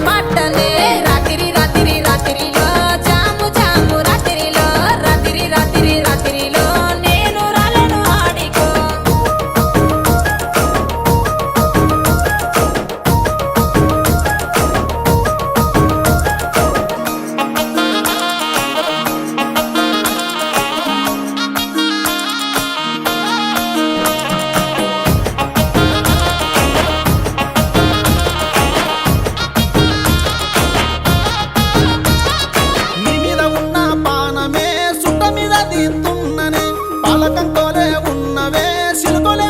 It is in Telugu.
పట్టలే రాత్రి రాత్రి రాత్రిలో జాము జాము రాత్రిలో రాత్రి రాత్రి రాత్రిలో నేను రాలను ఆడికో నీ మీద ఉన్న పానమే సుట్ట మీద తీస్తున్ననే పాలకంతోలే ఉన్నవే సిలుకొలే